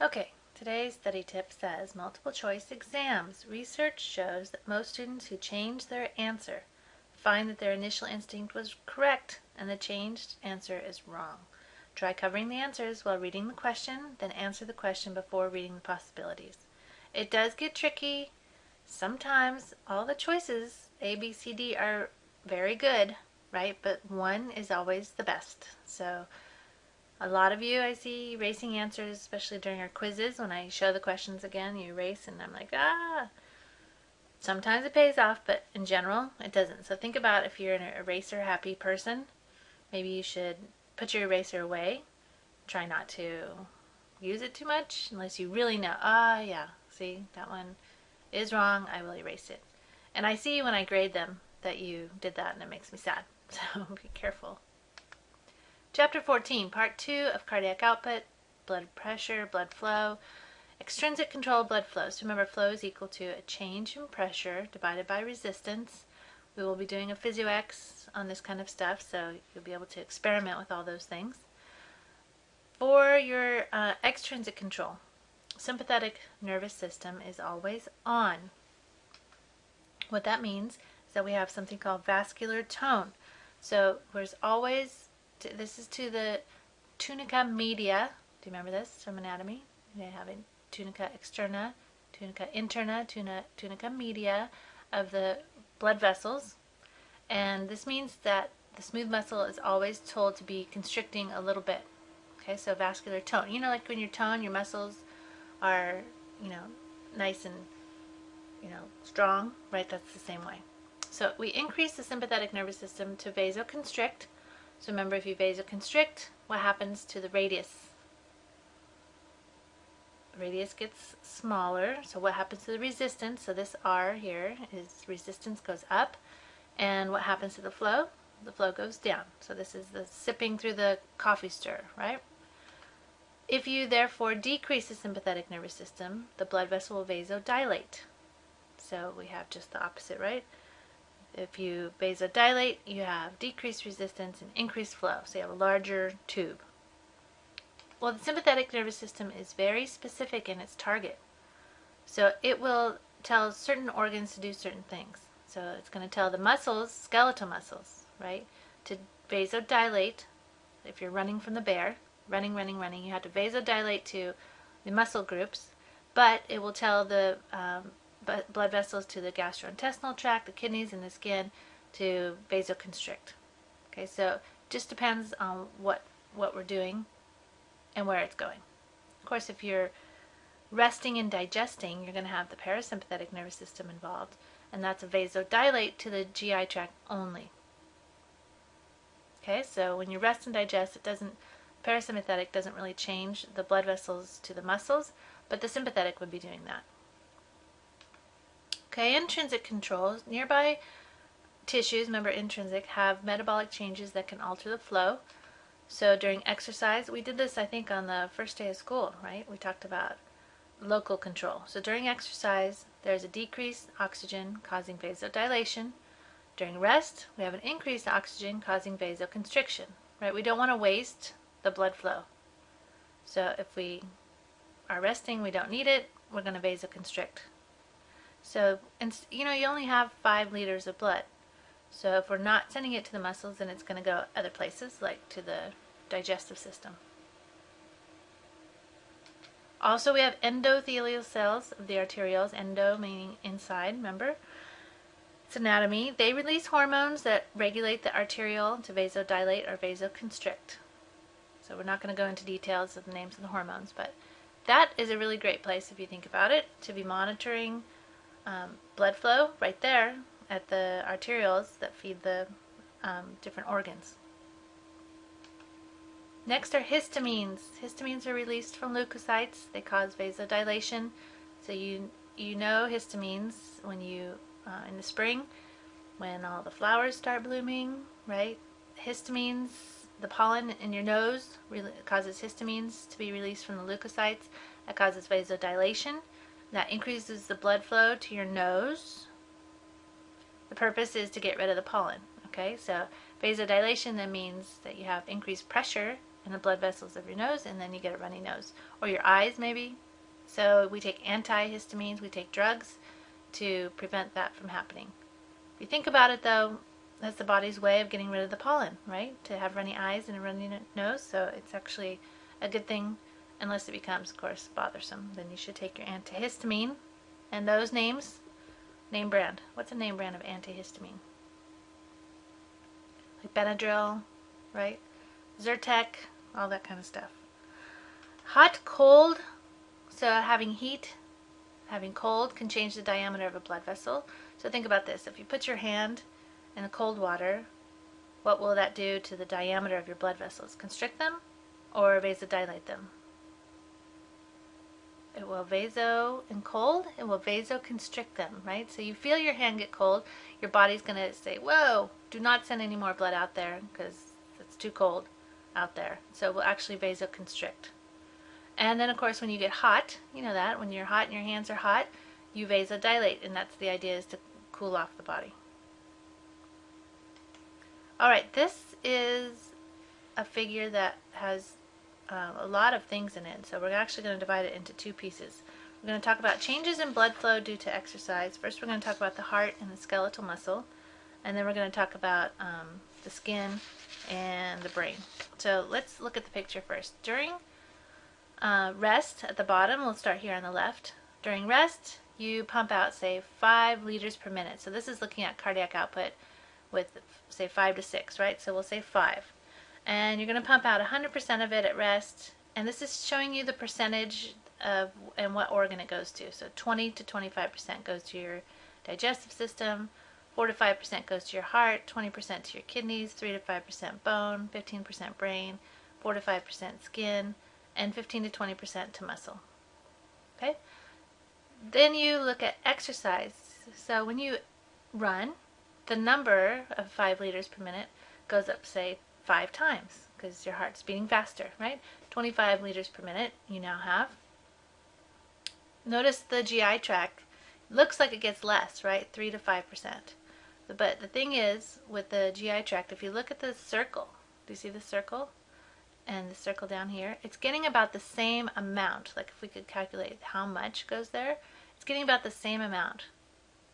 Okay, today's study tip says multiple choice exams. Research shows that most students who change their answer find that their initial instinct was correct and the changed answer is wrong. Try covering the answers while reading the question, then answer the question before reading the possibilities. It does get tricky. Sometimes all the choices, A, B, C, D, are very good, right? But one is always the best. So a lot of you I see erasing answers, especially during our quizzes. When I show the questions again, you erase, and I'm like, ah. Sometimes it pays off, but in general, it doesn't. So think about if you're an eraser-happy person, maybe you should put your eraser away. Try not to use it too much unless you really know, yeah, see, that one is wrong. I will erase it. And I see when I grade them that you did that, and it makes me sad. So be careful. Chapter 14, Part 2 of Cardiac Output, Blood Pressure, Blood Flow, Extrinsic Control, Blood Flow. So remember, flow is equal to a change in pressure divided by resistance. We will be doing a physio-X on this kind of stuff, so you'll be able to experiment with all those things. For your extrinsic control, sympathetic nervous system is always on. What that means is that we have something called vascular tone. So there's always, this is to the tunica media. Do you remember this from anatomy? They have a tunica externa, tunica interna, tunica media of the blood vessels. And this means that the smooth muscle is always told to be constricting a little bit. Okay, so vascular tone. You know, like when you tone, your muscles are, nice and, strong, right? That's the same way. So we increase the sympathetic nervous system to vasoconstrict. So remember, if you vasoconstrict, what happens to the radius? The radius gets smaller. So what happens to the resistance? So this R here is resistance goes up. And what happens to the flow? The flow goes down. So this is the sipping through the coffee stir, right? If you therefore decrease the sympathetic nervous system, the blood vessel will vasodilate. So we have just the opposite, right? If you vasodilate, you have decreased resistance and increased flow. So you have a larger tube. Well, the sympathetic nervous system is very specific in its target. So it will tell certain organs to do certain things. So it's going to tell the muscles, skeletal muscles, right, to vasodilate. If you're running from the bear, running, you have to vasodilate to the muscle groups. But it will tell the blood vessels to the gastrointestinal tract, the kidneys, and the skin to vasoconstrict. Okay, so it just depends on what we're doing and where it's going. Of course, if you're resting and digesting, you're going to have the parasympathetic nervous system involved, and that's a vasodilate to the GI tract only. Okay, so when you rest and digest, parasympathetic doesn't really change the blood vessels to the muscles, but the sympathetic would be doing that. Okay, intrinsic controls. Nearby tissues, remember intrinsic, have metabolic changes that can alter the flow. So during exercise, we did this I think on the first day of school, right? We talked about local control. So during exercise, there's a decreased oxygen causing vasodilation. During rest, we have an increased oxygen causing vasoconstriction, right? We don't want to waste the blood flow. So if we are resting, we don't need it, we're going to vasoconstrict. So, you only have 5 liters of blood. So if we're not sending it to the muscles, then it's going to go other places, like to the digestive system. Also, we have endothelial cells of the arterioles, endo meaning inside, remember? It's anatomy. They release hormones that regulate the arteriole to vasodilate or vasoconstrict. So we're not going to go into details of the names of the hormones, but that is a really great place, if you think about it, to be monitoring blood flow right there at the arterioles that feed the different organs. Next are histamines. Histamines are released from leukocytes. They cause vasodilation. So you know histamines when you in the spring, when all the flowers start blooming, right? Histamines, the pollen in your nose causes histamines to be released from the leukocytes. That causes vasodilation. That increases the blood flow to your nose. The purpose is to get rid of the pollen. Okay, so vasodilation then means that you have increased pressure in the blood vessels of your nose, and then you get a runny nose. Or your eyes, maybe. So we take antihistamines, we take drugs to prevent that from happening. If you think about it, though, that's the body's way of getting rid of the pollen, right? To have runny eyes and a runny nose, so it's actually a good thing, unless it becomes, of course, bothersome. Then you should take your antihistamine. And those names, name brand. What's a name brand of antihistamine? Like Benadryl, right? Zyrtec, all that kind of stuff. Hot, cold, so having heat, having cold can change the diameter of a blood vessel. So think about this. If you put your hand in the cold water, what will that do to the diameter of your blood vessels? Constrict them or vasodilate them? It will in cold, it will vasoconstrict them, right? So you feel your hand get cold, your body's going to say, whoa, do not send any more blood out there because it's too cold out there. So it will actually vasoconstrict. And then, of course, when you get hot, you know that, when you're hot and your hands are hot, you vasodilate, and that's the idea, is to cool off the body. All right, this is a figure that has a lot of things in it, so we're actually going to divide it into two pieces. We're going to talk about changes in blood flow due to exercise. First, we're going to talk about the heart and the skeletal muscle, and then we're going to talk about the skin and the brain. So let's look at the picture first. During rest at the bottom, we'll start here on the left. During rest, you pump out, say, 5 liters per minute. So this is looking at cardiac output with, say, 5 to 6, right? So we'll say 5. And you're going to pump out 100% of it at rest. And this is showing you the percentage of and what organ it goes to. So 20 to 25% goes to your digestive system, 4 to 5% goes to your heart, 20% to your kidneys, 3 to 5% bone, 15% brain, 4 to 5% skin, and 15 to 20% to muscle. Okay? Then you look at exercise. So when you run, the number of 5 liters per minute goes up, say, 5 times because your heart's beating faster, right? 25 liters per minute you now have. Notice the GI tract looks like it gets less, right? 3 to 5%. But the thing is, with the GI tract, if you look at the circle, do you see the circle? And the circle down here, it's getting about the same amount. Like if we could calculate how much goes there, it's getting about the same amount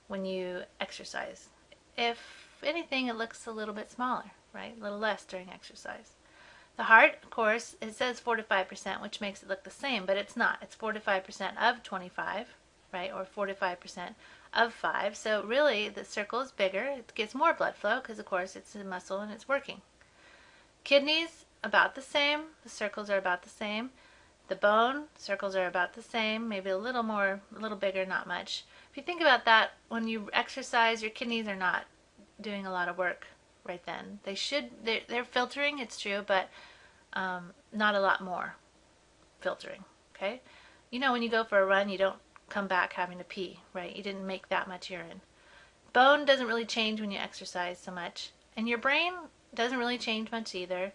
when you exercise. If anything, it looks a little bit smaller, right? A little less during exercise. The heart, of course, it says 4 to 5%, which makes it look the same, but it's not. It's 4 to 5% of 25, right? Or 4 to 5% of 5. So really, the circle is bigger. It gets more blood flow because, of course, it's a muscle and it's working. Kidneys, about the same. The circles are about the same. The bone, circles are about the same. Maybe a little more, a little bigger, not much. If you think about that, when you exercise, your kidneys are not doing a lot of work right then. They're filtering, it's true, but not a lot more filtering, okay? You know, when you go for a run, you don't come back having to pee, right? You didn't make that much urine. Bone doesn't really change when you exercise so much. And your brain doesn't really change much either.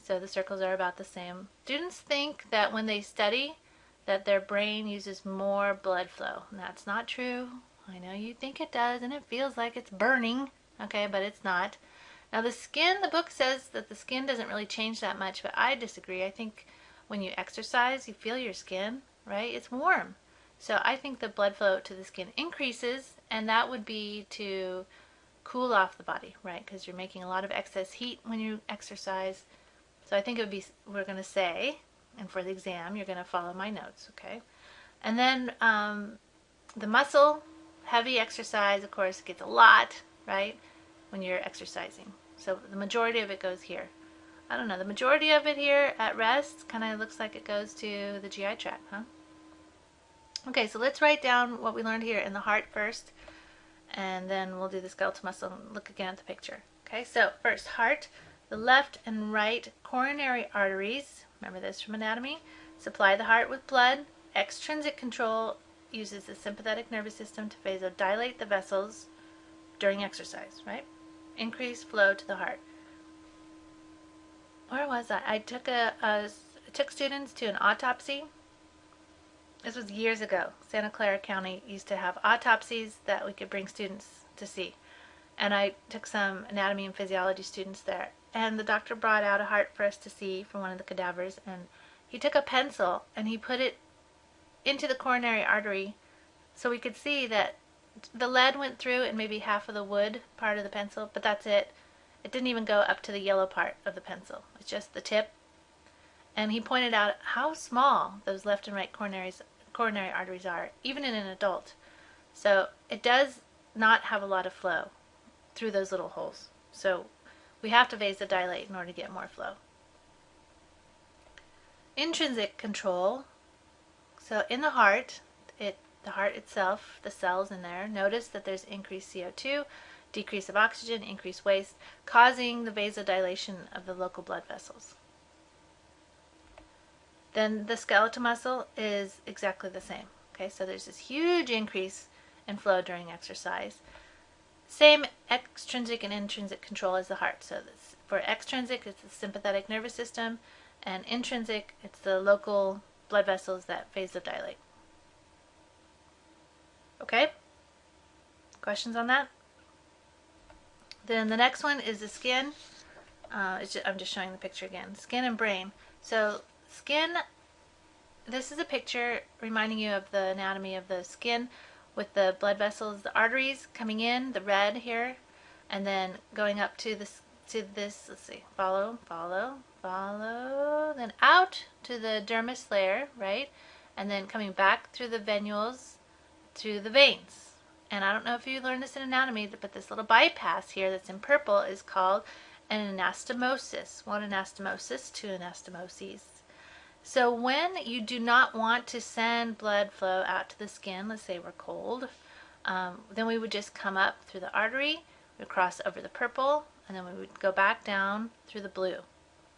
So the circles are about the same. Students think that when they study that their brain uses more blood flow. And that's not true. I know you think it does and it feels like it's burning, okay, but it's not. Now the skin, the book says that the skin doesn't really change that much, but I disagree. I think when you exercise, you feel your skin, right? It's warm. So I think the blood flow to the skin increases, and that would be to cool off the body, right? Because you're making a lot of excess heat when you exercise. So I think it would be, we're going to say, and for the exam, you're going to follow my notes, okay? And then the muscle, heavy exercise, of course, gets a lot, right, when you're exercising. So the majority of it goes here. I don't know, the majority of it here at rest kind of looks like it goes to the GI tract, huh? Okay, so let's write down what we learned here in the heart first, and then we'll do the skeletal muscle and look again at the picture. Okay, so first, heart. The left and right coronary arteries, remember this from anatomy, supply the heart with blood. Extrinsic control uses the sympathetic nervous system to vasodilate the vessels during exercise, right? Increase flow to the heart. Where was I? I took students to an autopsy. This was years ago. Santa Clara County used to have autopsies that we could bring students to see. And I took some anatomy and physiology students there. and the doctor brought out a heart for us to see from one of the cadavers, and he took a pencil and he put it into the coronary artery so we could see that the lead went through and maybe half of the wood part of the pencil, but that's it. It didn't even go up to the yellow part of the pencil. It's just the tip. And he pointed out how small those left and right coronary arteries are, even in an adult. So it does not have a lot of flow through those little holes. So we have to vasodilate in order to get more flow. Intrinsic control. So in the heart itself, the cells in there, notice that there's increased CO2, decrease of oxygen, increased waste, causing the vasodilation of the local blood vessels. Then the skeletal muscle is exactly the same. Okay, so there's this huge increase in flow during exercise. Same extrinsic and intrinsic control as the heart. So this, for extrinsic, it's the sympathetic nervous system, and intrinsic, it's the local blood vessels that vasodilate. Okay? Questions on that? Then the next one is the skin. I'm just showing the picture again. Skin and brain. So skin, this is a picture reminding you of the anatomy of the skin with the blood vessels, the arteries coming in, the red here, and then going up to this, let's see, follow, then out to the dermis layer, right? And then coming back through the venules to the veins. And I don't know if you learned this in anatomy, but this little bypass here that's in purple is called an anastomosis. One anastomosis, two anastomoses. So when you do not want to send blood flow out to the skin, let's say we're cold, then we would just come up through the artery, we'd cross over the purple, and then we would go back down through the blue.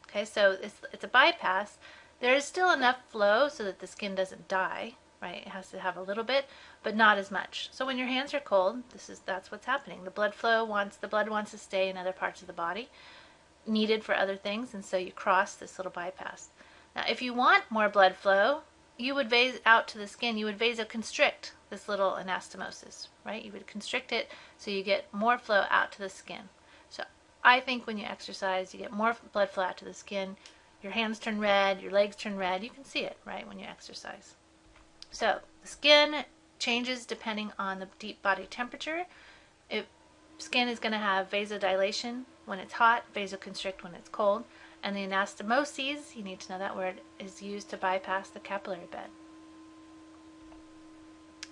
Okay, so it's a bypass. There is still enough flow so that the skin doesn't die, right? It has to have a little bit, but not as much. So when your hands are cold, that's what's happening. The blood wants to stay in other parts of the body, needed for other things, and so you cross this little bypass. Now, if you want more blood flow, you would vase out to the skin. You would vasoconstrict this little anastomosis, right? You would constrict it so you get more flow out to the skin. So I think when you exercise, you get more blood flow out to the skin. Your hands turn red, your legs turn red. You can see it, right, when you exercise. So the skin changes depending on the deep body temperature. Skin is going to have vasodilation when it's hot, vasoconstrict when it's cold. And the anastomoses, you need to know that word, is used to bypass the capillary bed.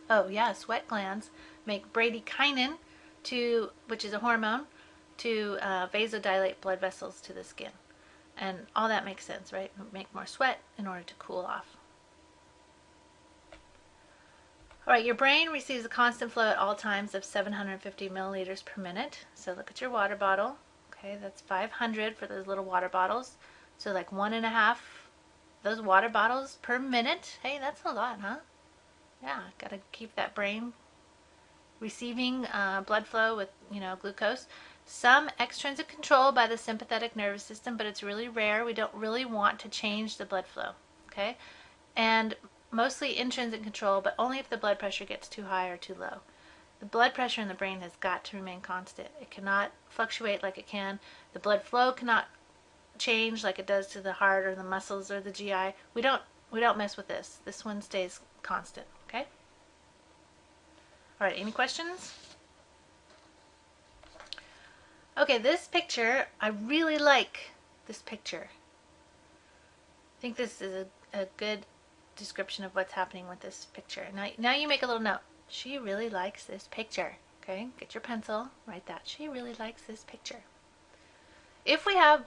Oh yeah, sweat glands make bradykinin, which is a hormone, to vasodilate blood vessels to the skin. And all that makes sense, right? Make more sweat in order to cool off. All right, your brain receives a constant flow at all times of 750 milliliters per minute. So look at your water bottle. Okay, that's 500 for those little water bottles. So like 1.5 those water bottles per minute. Hey, that's a lot, huh? Yeah, gotta keep that brain receiving blood flow with, glucose. Some extrinsic control by the sympathetic nervous system, but it's really rare. We don't really want to change the blood flow, okay? And mostly intrinsic control, but only if the blood pressure gets too high or too low. The blood pressure in the brain has got to remain constant. It cannot fluctuate like it can. The blood flow cannot change like it does to the heart or the muscles or the GI. We don't mess with this. This one stays constant, okay? All right, any questions? Okay, this picture, I really like this picture. I think this is a good description of what's happening with this picture. Now you make a little note. She really likes this picture. Okay, get your pencil, write that. She really likes this picture. If we have,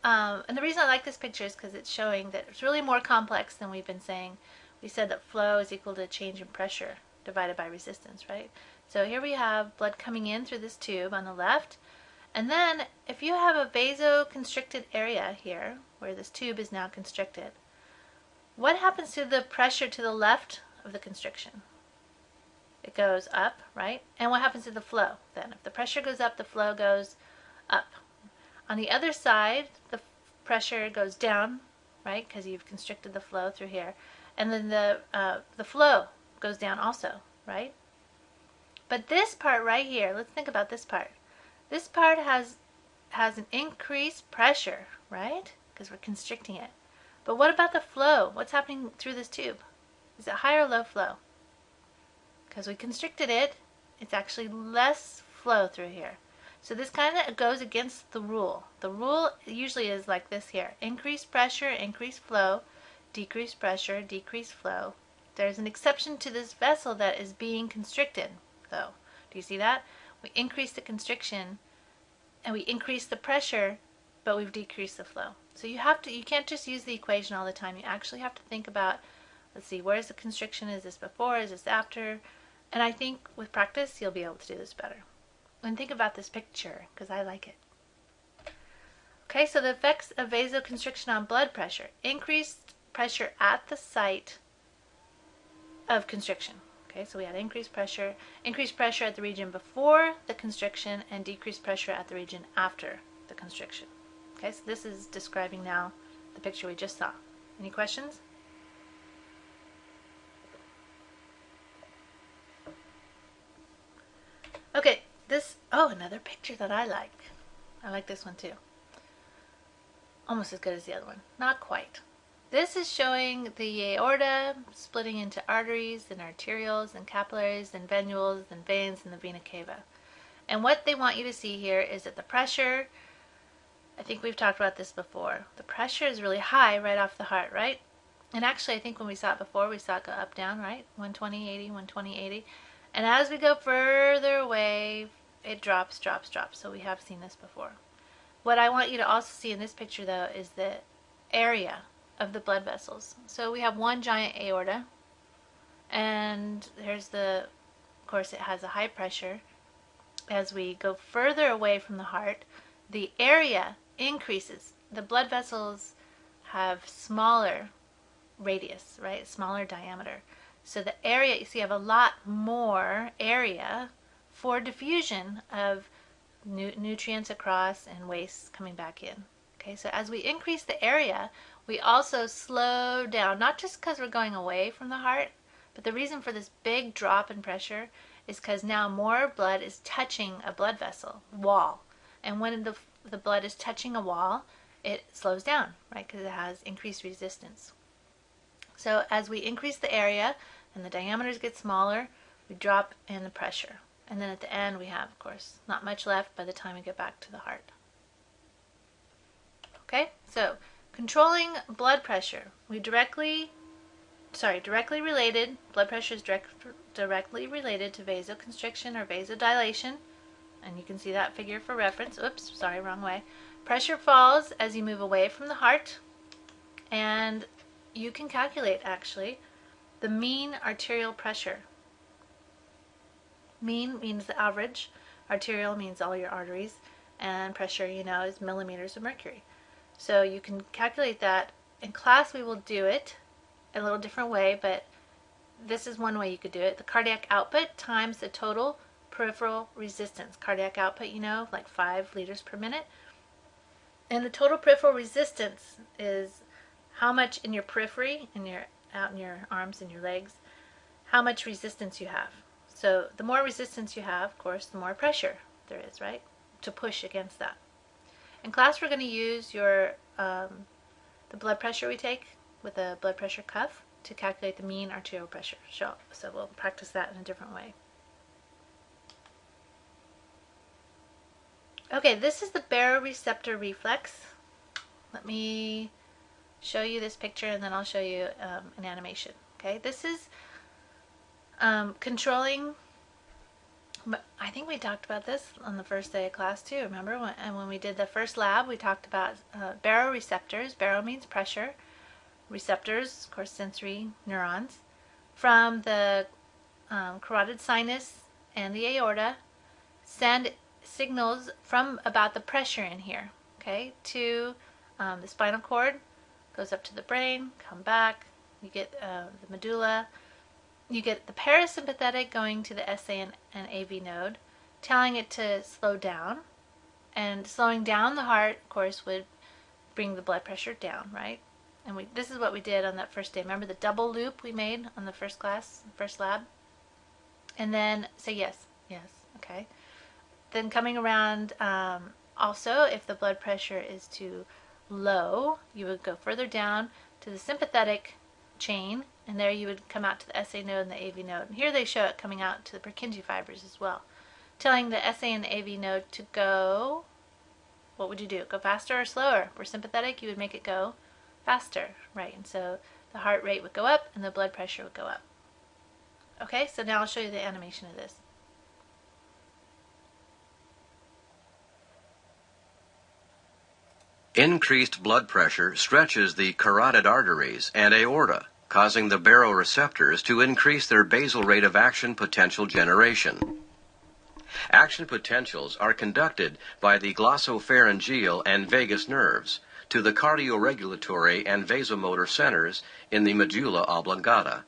and the reason I like this picture is because it's showing that it's really more complex than we've been saying. We said that flow is equal to change in pressure divided by resistance, right? So here we have blood coming in through this tube on the left. And then if you have a vasoconstricted area here, where this tube is now constricted, what happens to the pressure to the left of the constriction? It goes up, right? And what happens to the flow then? If the pressure goes up, the flow goes up. On the other side, the pressure goes down, right? Because you've constricted the flow through here. And then the flow goes down also, right? But this part right here, let's think about this part. This part has has an increased pressure, right? Because we're constricting it. But what about the flow? What's happening through this tube? Is it high or low flow? Because we constricted it, it's actually less flow through here. So this kind of goes against the rule. The rule usually is like this here. Increased pressure, increased flow, decreased pressure, decreased flow. There's an exception to this vessel that is being constricted, though. Do you see that? We increase the constriction and we increase the pressure, but we've decreased the flow. So you can't just use the equation all the time. You actually have to think about, let's see, where's the constriction? Is this before? Is this after? And I think with practice, you'll be able to do this better. And think about this picture, because I like it. Okay, so the effects of vasoconstriction on blood pressure. Increased pressure at the site of constriction. Okay, so we had increased pressure at the region before the constriction, and decreased pressure at the region after the constriction. Okay, so this is describing now the picture we just saw. Any questions? Okay, another picture that I like. I like this one too. Almost as good as the other one. Not quite. This is showing the aorta splitting into arteries and arterioles and capillaries and venules and veins and the vena cava. And what they want you to see here is that the pressure, I think we've talked about this before, the pressure is really high right off the heart, right? And actually I think when we saw it before, we saw it go up, down, right? 120, 80, 120, 80. And as we go further away, it drops. So we have seen this before. What I want you to also see in this picture, though, is the area of the blood vessels. So we have one giant aorta, and of course it has a high pressure. As we go further away from the heart, the area increases. The blood vessels have smaller radius, right? Smaller diameter. So the area, you see, you have a lot more area for diffusion of nutrients across and waste coming back in. Okay, so as we increase the area, we also slow down, not just because we're going away from the heart, but the reason for this big drop in pressure is because now more blood is touching a blood vessel wall. And when the blood is touching a wall, it slows down, right? Because it has increased resistance. So as we increase the area and the diameters get smaller, we drop in the pressure. And then at the end we have, of course, not much left by the time we get back to the heart. Okay, so controlling blood pressure. Directly related, blood pressure is directly related to vasoconstriction or vasodilation. And you can see that figure for reference. Oops, sorry, wrong way. Pressure falls as you move away from the heart. And you can calculate, actually, the mean arterial pressure. Mean means the average. Arterial means all your arteries. And pressure, you know, is millimeters of mercury. So you can calculate that. In class, we will do it a little different way, but this is one way you could do it. The cardiac output times the total peripheral resistance. Cardiac output, you know, like 5 liters per minute. And the total peripheral resistance is how much in your periphery, out in your arms and your legs, how much resistance you have. So the more resistance you have, of course, the more pressure there is, right, to push against that. In class, we're going to use the blood pressure we take with a blood pressure cuff to calculate the mean arterial pressure. So we'll practice that in a different way. Okay, this is the baroreceptor reflex. Let me show you this picture and then I'll show you an animation. Okay, this is controlling. I think we talked about this on the first day of class too, remember? When we did the first lab, we talked about baroreceptors. Baro means pressure. Receptors, of course, sensory neurons. From the carotid sinus and the aorta, send signals from about the pressure in here, okay, to the spinal cord, goes up to the brain, come back, you get the medulla. You get the parasympathetic going to the SA and AV node, telling it to slow down. And slowing down the heart, of course, would bring the blood pressure down, right? And this is what we did on that first day. Remember the double loop we made on the first lab? And then say yes, okay. Then coming around Also, if the blood pressure is too low, you would go further down to the sympathetic chain, and there you would come out to the SA node and the AV node. And here they show it coming out to the Purkinje fibers as well, telling the SA and the AV node to go, what would you do? Go faster or slower? For sympathetic, you would make it go faster, right? And so the heart rate would go up and the blood pressure would go up. Okay, so now I'll show you the animation of this. Increased blood pressure stretches the carotid arteries and aorta, causing the baroreceptors to increase their basal rate of action potential generation. Action potentials are conducted by the glossopharyngeal and vagus nerves to the cardioregulatory and vasomotor centers in the medulla oblongata.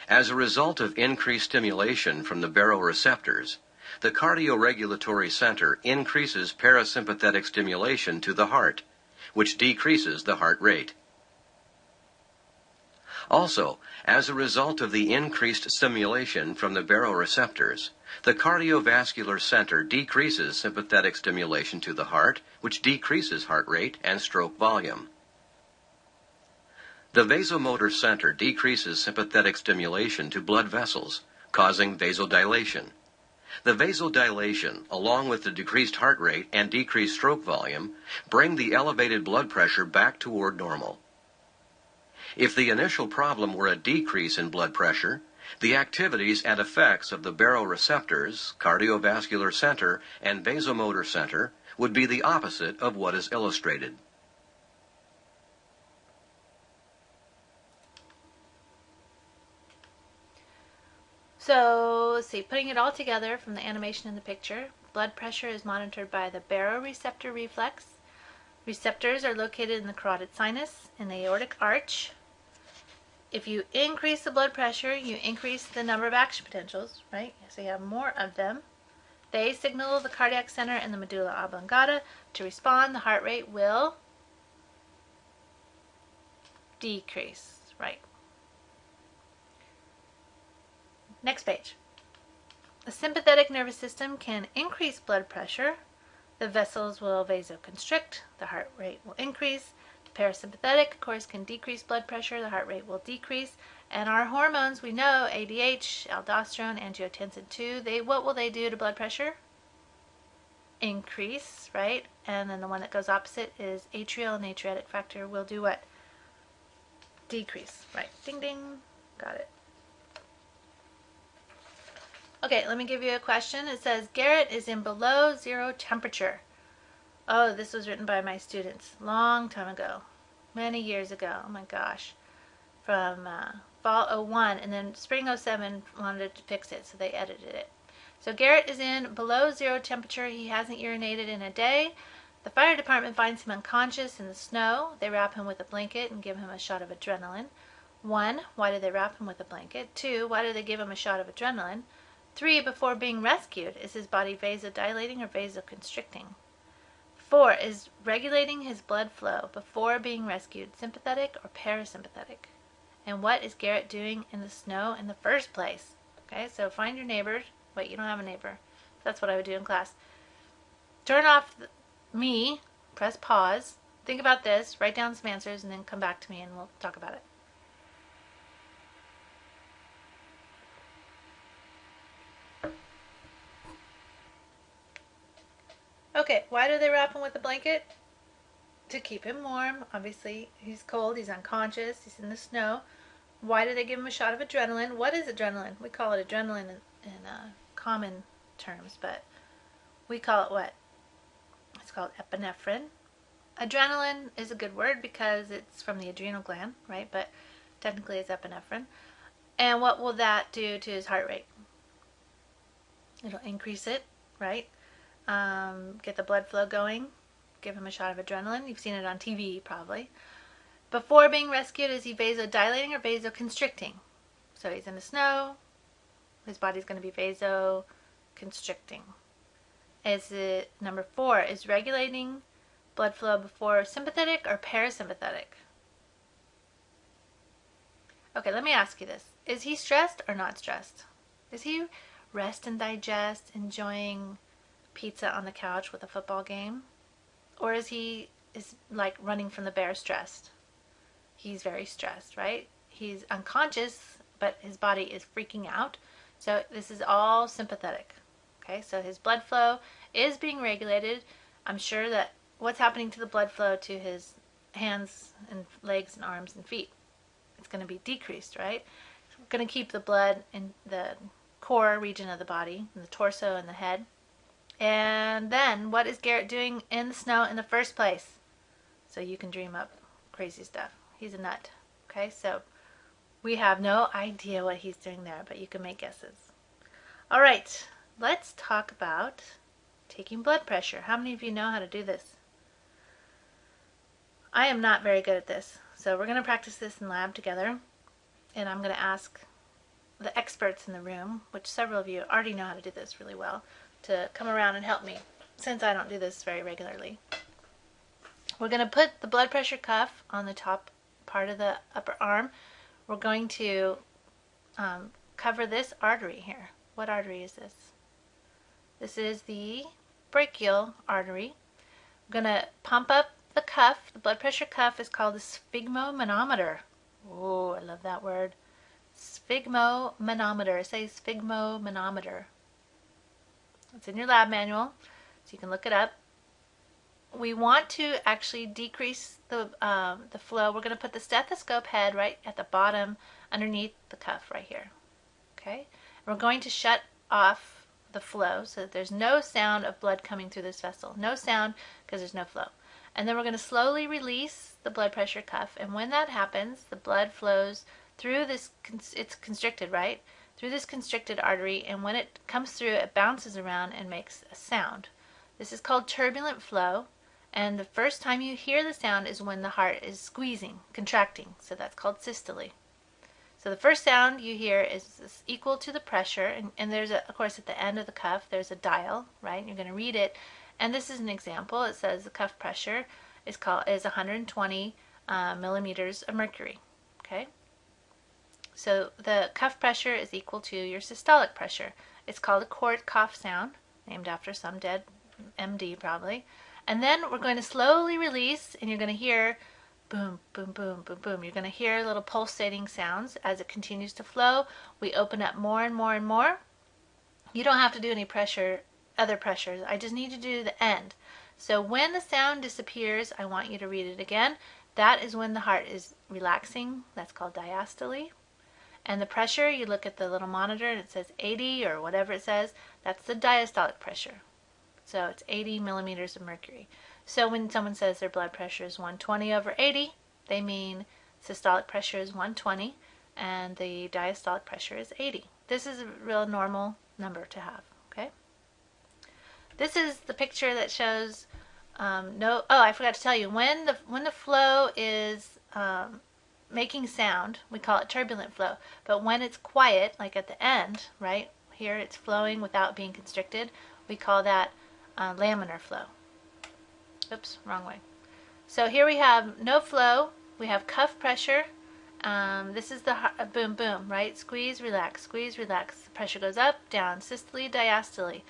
As a result of increased stimulation from the baroreceptors, the cardioregulatory center increases parasympathetic stimulation to the heart, which decreases the heart rate. Also, as a result of the increased stimulation from the baroreceptors, the cardiovascular center decreases sympathetic stimulation to the heart, which decreases heart rate and stroke volume. The vasomotor center decreases sympathetic stimulation to blood vessels, causing vasodilation. The vasodilation, along with the decreased heart rate and decreased stroke volume, bring the elevated blood pressure back toward normal. If the initial problem were a decrease in blood pressure, the activities and effects of the baroreceptors, cardiovascular center, and vasomotor center would be the opposite of what is illustrated. So, let's see, putting it all together from the animation in the picture, blood pressure is monitored by the baroreceptor reflex. Receptors are located in the carotid sinus and the aortic arch. If you increase the blood pressure, you increase the number of action potentials, right? So you have more of them. They signal the cardiac center and the medulla oblongata to respond. The heart rate will decrease, right? Next page. The sympathetic nervous system can increase blood pressure. The vessels will vasoconstrict. The heart rate will increase. The parasympathetic, of course, can decrease blood pressure. The heart rate will decrease. And our hormones, we know, ADH, aldosterone, angiotensin II, what will they do to blood pressure? Increase, right? And then the one that goes opposite is atrial and natriuretic factor will do what? Decrease, right? Ding, ding. Got it. Okay, let me give you a question. It says, Garrett is in below zero temperature. Oh, this was written by my students long time ago, many years ago. Oh my gosh. From fall 01, and then spring 07 wanted to fix it, so they edited it. So Garrett is in below zero temperature. He hasn't urinated in a day. The fire department finds him unconscious in the snow. They wrap him with a blanket and give him a shot of adrenaline. 1, why did they wrap him with a blanket? 2, why did they give him a shot of adrenaline? 3, before being rescued, is his body vasodilating or vasoconstricting? 4, is regulating his blood flow before being rescued sympathetic or parasympathetic? And what is Garrett doing in the snow in the first place? Okay, so find your neighbor. Wait, you don't have a neighbor. That's what I would do in class. Turn off me, press pause, think about this, write down some answers, and then come back to me and we'll talk about it. Okay, why do they wrap him with a blanket? To keep him warm. Obviously, he's cold, he's unconscious, he's in the snow. Why do they give him a shot of adrenaline? What is adrenaline? We call it adrenaline in common terms, but we call it what? It's called epinephrine. Adrenaline is a good word because it's from the adrenal gland, right? But technically it's epinephrine. And what will that do to his heart rate? It'll increase it, right? Get the blood flow going, give him a shot of adrenaline. You've seen it on TV probably. Before being rescued, is he vasodilating or vasoconstricting? So he's in the snow, his body's going to be vasoconstricting. Is it number 4, is regulating blood flow before sympathetic or parasympathetic? Okay, let me ask you this. Is he stressed or not stressed? Is he rest and digest, enjoying pizza on the couch with a football game? Or is like running from the bear stressed? He's very stressed, right? He's unconscious, but his body is freaking out. So this is all sympathetic. Okay, so his blood flow is being regulated. I'm sure that what's happening to the blood flow to his hands and legs and arms and feet? It's going to be decreased, right? We're going to keep the blood in the core region of the body, in the torso and the head. And then what is Garrett doing in the snow in the first place? So you can dream up crazy stuff. He's a nut. Okay, so we have no idea what he's doing there, but you can make guesses. All right, let's talk about taking blood pressure. How many of you know how to do this? I am not very good at this, so we're going to practice this in lab together, and I'm going to ask the experts in the room, which several of you already know how to do this really well, to come around and help me, since I don't do this very regularly. We're going to put the blood pressure cuff on the top part of the upper arm. We're going to cover this artery here. What artery is this? This is the brachial artery. We're going to pump up the cuff. The blood pressure cuff is called a sphygmomanometer. Oh, I love that word. Sphygmomanometer. Say sphygmomanometer. It's in your lab manual, so you can look it up. We want to actually decrease the flow. We're going to put the stethoscope head right at the bottom underneath the cuff right here. Okay? We're going to shut off the flow so that there's no sound of blood coming through this vessel. No sound because there's no flow. And then we're going to slowly release the blood pressure cuff, and when that happens, the blood flows through this, it's constricted, right? Through this constricted artery, and when it comes through, it bounces around and makes a sound. This is called turbulent flow, and the first time you hear the sound is when the heart is squeezing, contracting, so that's called systole. So the first sound you hear is equal to the pressure, and there's, of course, at the end of the cuff, there's a dial, right? You're going to read it, and this is an example. It says the cuff pressure is 120 millimeters of mercury, okay? So the cuff pressure is equal to your systolic pressure. It's called a chord cough sound, named after some dead MD probably. And then we're going to slowly release, and you're going to hear boom, boom, boom, boom, boom. You're going to hear little pulsating sounds as it continues to flow. We open up more and more and more. You don't have to do any pressure, other pressures. I just need to do the end. So when the sound disappears, I want you to read it again. That is when the heart is relaxing. That's called diastole. And the pressure, you look at the little monitor and it says 80 or whatever it says. That's the diastolic pressure. So it's 80 millimeters of mercury. So when someone says their blood pressure is 120 over 80, they mean systolic pressure is 120 and the diastolic pressure is 80. This is a real normal number to have, okay? This is the picture that shows I forgot to tell you, when the flow is making sound, we call it turbulent flow. But when it's quiet, like at the end, right here, it's flowing without being constricted, we call that laminar flow. Oops, wrong way. So here we have no flow, we have cuff pressure. This is the boom, boom, right? Squeeze, relax, the pressure goes up, down, systole, diastole.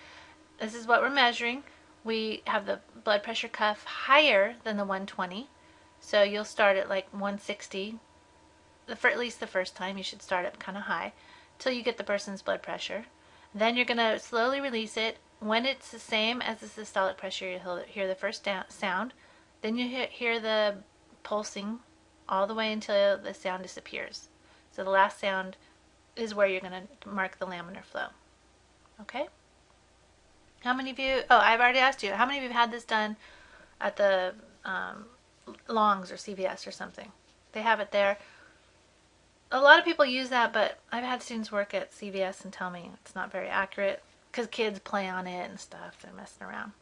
This is what we're measuring. We have the blood pressure cuff higher than the 120. So you'll start at like 160. For at least the first time, you should start up kind of high till you get the person's blood pressure. Then you're going to slowly release it. When it's the same as the systolic pressure, you'll hear the first sound. Then you hear the pulsing all the way until the sound disappears. So the last sound is where you're going to mark the laminar flow. Okay? How many of you, I've already asked you, how many of you have had this done at the Longs or CVS or something? They have it there. A lot of people use that, but I've had students work at CVS and tell me it's not very accurate because kids play on it and stuff. They're messing around.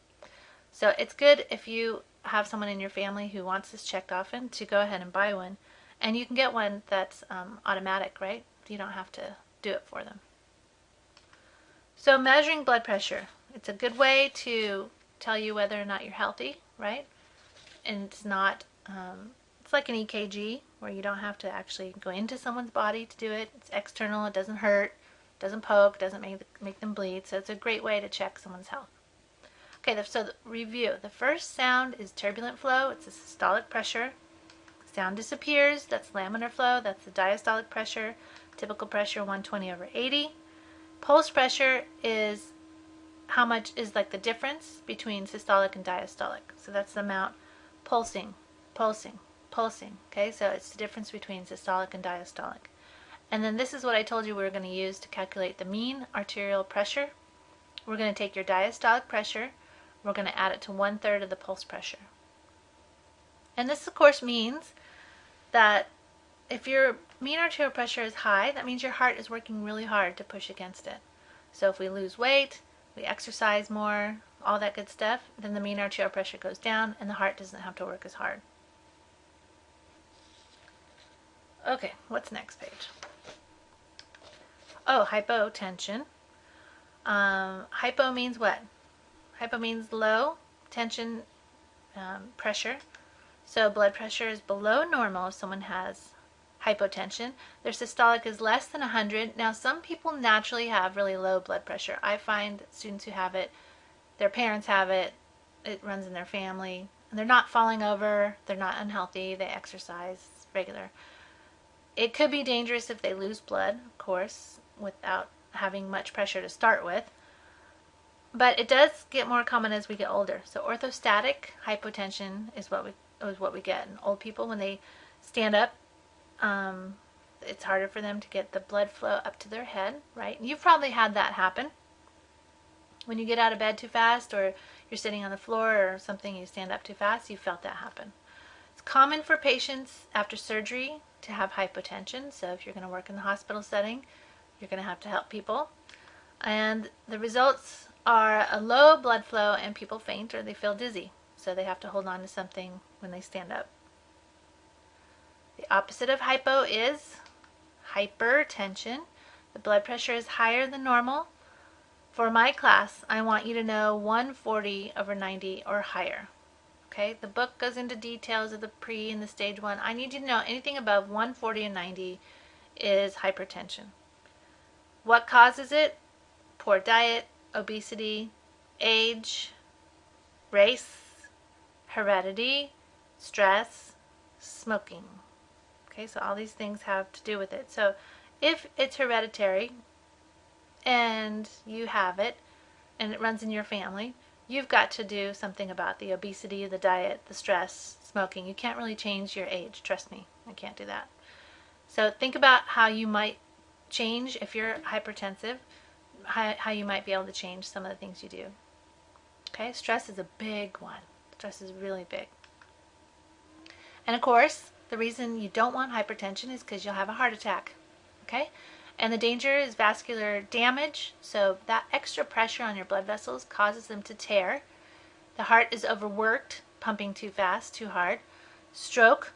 So it's good if you have someone in your family who wants this checked often to go ahead and buy one. And you can get one that's automatic, right? You don't have to do it for them. So measuring blood pressure. It's a good way to tell you whether or not you're healthy, right? And it's not, it's like an EKG where you don't have to actually go into someone's body to do it. It's external, it doesn't hurt, doesn't poke, doesn't make them bleed. So it's a great way to check someone's health. Okay, so the review. The first sound is turbulent flow. It's a systolic pressure. Sound disappears. That's laminar flow. That's the diastolic pressure. Typical pressure 120/80. Pulse pressure is how much is like the difference between systolic and diastolic. So that's the amount pulsing, pulsing, pulsing. Okay, so it's the difference between systolic and diastolic. And then this is what I told you we were going to use to calculate the mean arterial pressure. We're going to take your diastolic pressure, we're going to add it to 1/3 of the pulse pressure. And this of course means that if your mean arterial pressure is high, that means your heart is working really hard to push against it. So if we lose weight, we exercise more, all that good stuff, then the mean arterial pressure goes down and the heart doesn't have to work as hard. Okay, what's next page? Oh, hypotension. Hypo means what? Hypo means low tension pressure. So blood pressure is below normal if someone has hypotension. Their systolic is less than 100. Now some people naturally have really low blood pressure. I find students who have it, their parents have it, it runs in their family, and they're not falling over, they're not unhealthy, they exercise regular. It could be dangerous if they lose blood, of course, without having much pressure to start with. But it does get more common as we get older. So orthostatic hypotension is what we get. And old people, when they stand up, it's harder for them to get the blood flow up to their head, right? And you've probably had that happen. When you get out of bed too fast, or you're sitting on the floor or something, you stand up too fast, you felt that happen. It's common for patients after surgery to have hypotension. So if you're going to work in the hospital setting, you're going to have to help people. And the results are a low blood flow and people faint or they feel dizzy. So they have to hold on to something when they stand up. The opposite of hypo is hypertension. The blood pressure is higher than normal. For my class, I want you to know 140/90 or higher. Okay, the book goes into details of the pre and the stage 1. I need you to know anything above 140/90 is hypertension. What causes it? Poor diet, obesity, age, race, heredity, stress, smoking. Okay, so all these things have to do with it. So if it's hereditary and you have it and it runs in your family, you've got to do something about the obesity, the diet, the stress, smoking. You can't really change your age. Trust me, I can't do that. So think about how you might change if you're hypertensive, how you might be able to change some of the things you do. Okay, stress is a big one. Stress is really big. And of course, the reason you don't want hypertension is because you'll have a heart attack. Okay? And the danger is vascular damage. So that extra pressure on your blood vessels causes them to tear. The heart is overworked, pumping too fast, too hard. Stroke,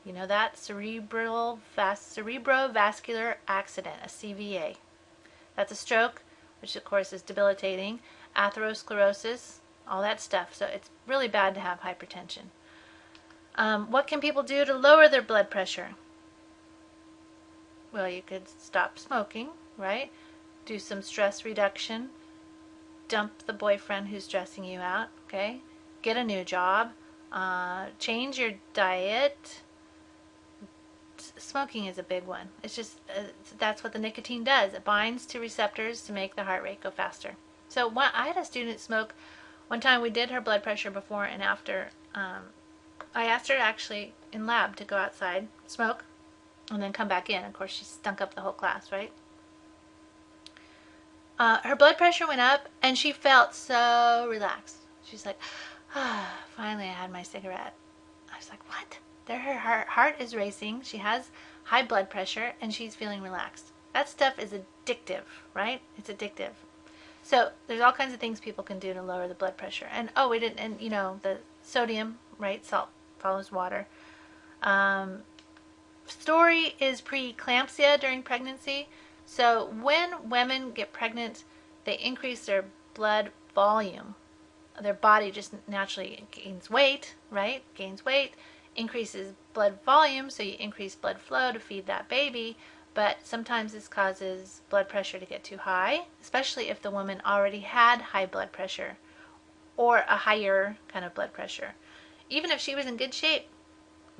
you know that, cerebrovascular accident, a CVA. That's a stroke, which of course is debilitating. Atherosclerosis, all that stuff. So it's really bad to have hypertension. What can people do to lower their blood pressure? Well, you could stop smoking, right? Do some stress reduction. Dump the boyfriend who's stressing you out, okay? Get a new job. Change your diet. Smoking is a big one. It's just, that's what the nicotine does. It binds to receptors to make the heart rate go faster. So I had a student smoke. One time we did her blood pressure before and after. I asked her actually in lab to go outside, smoke, and then come back in. Of course, she stunk up the whole class, right? Her blood pressure went up, and she felt so relaxed. She's like, finally I had my cigarette. I was like, what? Her heart is racing. She has high blood pressure, and she's feeling relaxed. That stuff is addictive, right? It's addictive. So there's all kinds of things people can do to lower the blood pressure. And you know, the sodium, right? Salt follows water. Story is preeclampsia during pregnancy. So when women get pregnant, they increase their blood volume. Their body just naturally gains weight, right? Gains weight, increases blood volume, so you increase blood flow to feed that baby. But sometimes this causes blood pressure to get too high, especially if the woman already had high blood pressure or a higher kind of blood pressure, even if she was in good shape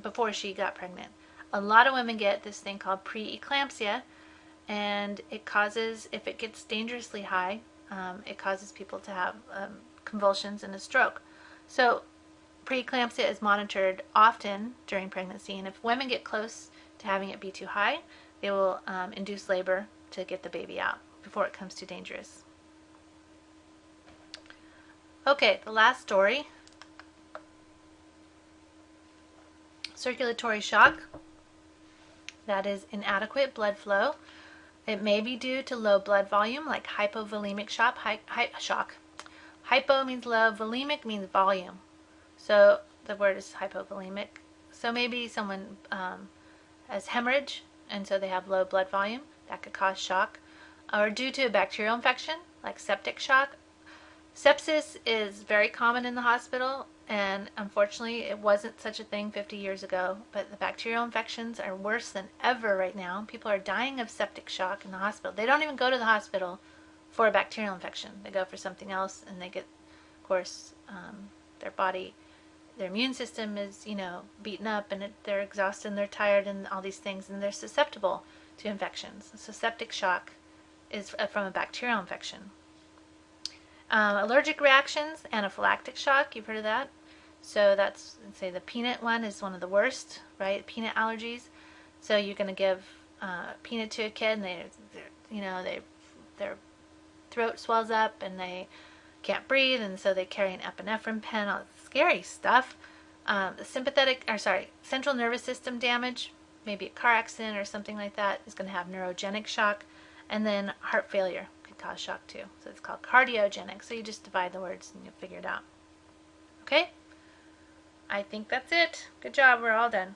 before she got pregnant. A lot of women get this thing called preeclampsia, and it causes, if it gets dangerously high, it causes people to have convulsions and a stroke. So preeclampsia is monitored often during pregnancy, and if women get close to having it be too high, they will induce labor to get the baby out before it comes too dangerous. Okay, the last story. Circulatory shock. That is inadequate blood flow. It may be due to low blood volume, like hypovolemic shock. Hypo means low, volemic means volume. So the word is hypovolemic. So maybe someone has hemorrhage, and so they have low blood volume. That could cause shock. Or due to a bacterial infection, like septic shock. Sepsis is very common in the hospital, and unfortunately it wasn't such a thing 50 years ago, but the bacterial infections are worse than ever right now. People are dying of septic shock in the hospital. They don't even go to the hospital for a bacterial infection. They go for something else, and they get, of course, their immune system is, beaten up, and they're exhausted, and they're tired, and all these things, and they're susceptible to infections. So septic shock is from a bacterial infection. Allergic reactions, anaphylactic shock, you've heard of that. So that's, say, the peanut one is one of the worst, right? Peanut allergies. So you're going to give peanut to a kid, and their throat swells up, and they can't breathe, and so they carry an epinephrine pen, all this scary stuff. The central nervous system damage, maybe a car accident or something like that, is going to have neurogenic shock, and then heart failure could cause shock too. So it's called cardiogenic. So you just divide the words and you'll figure it out. Okay? I think that's it. Good job. We're all done.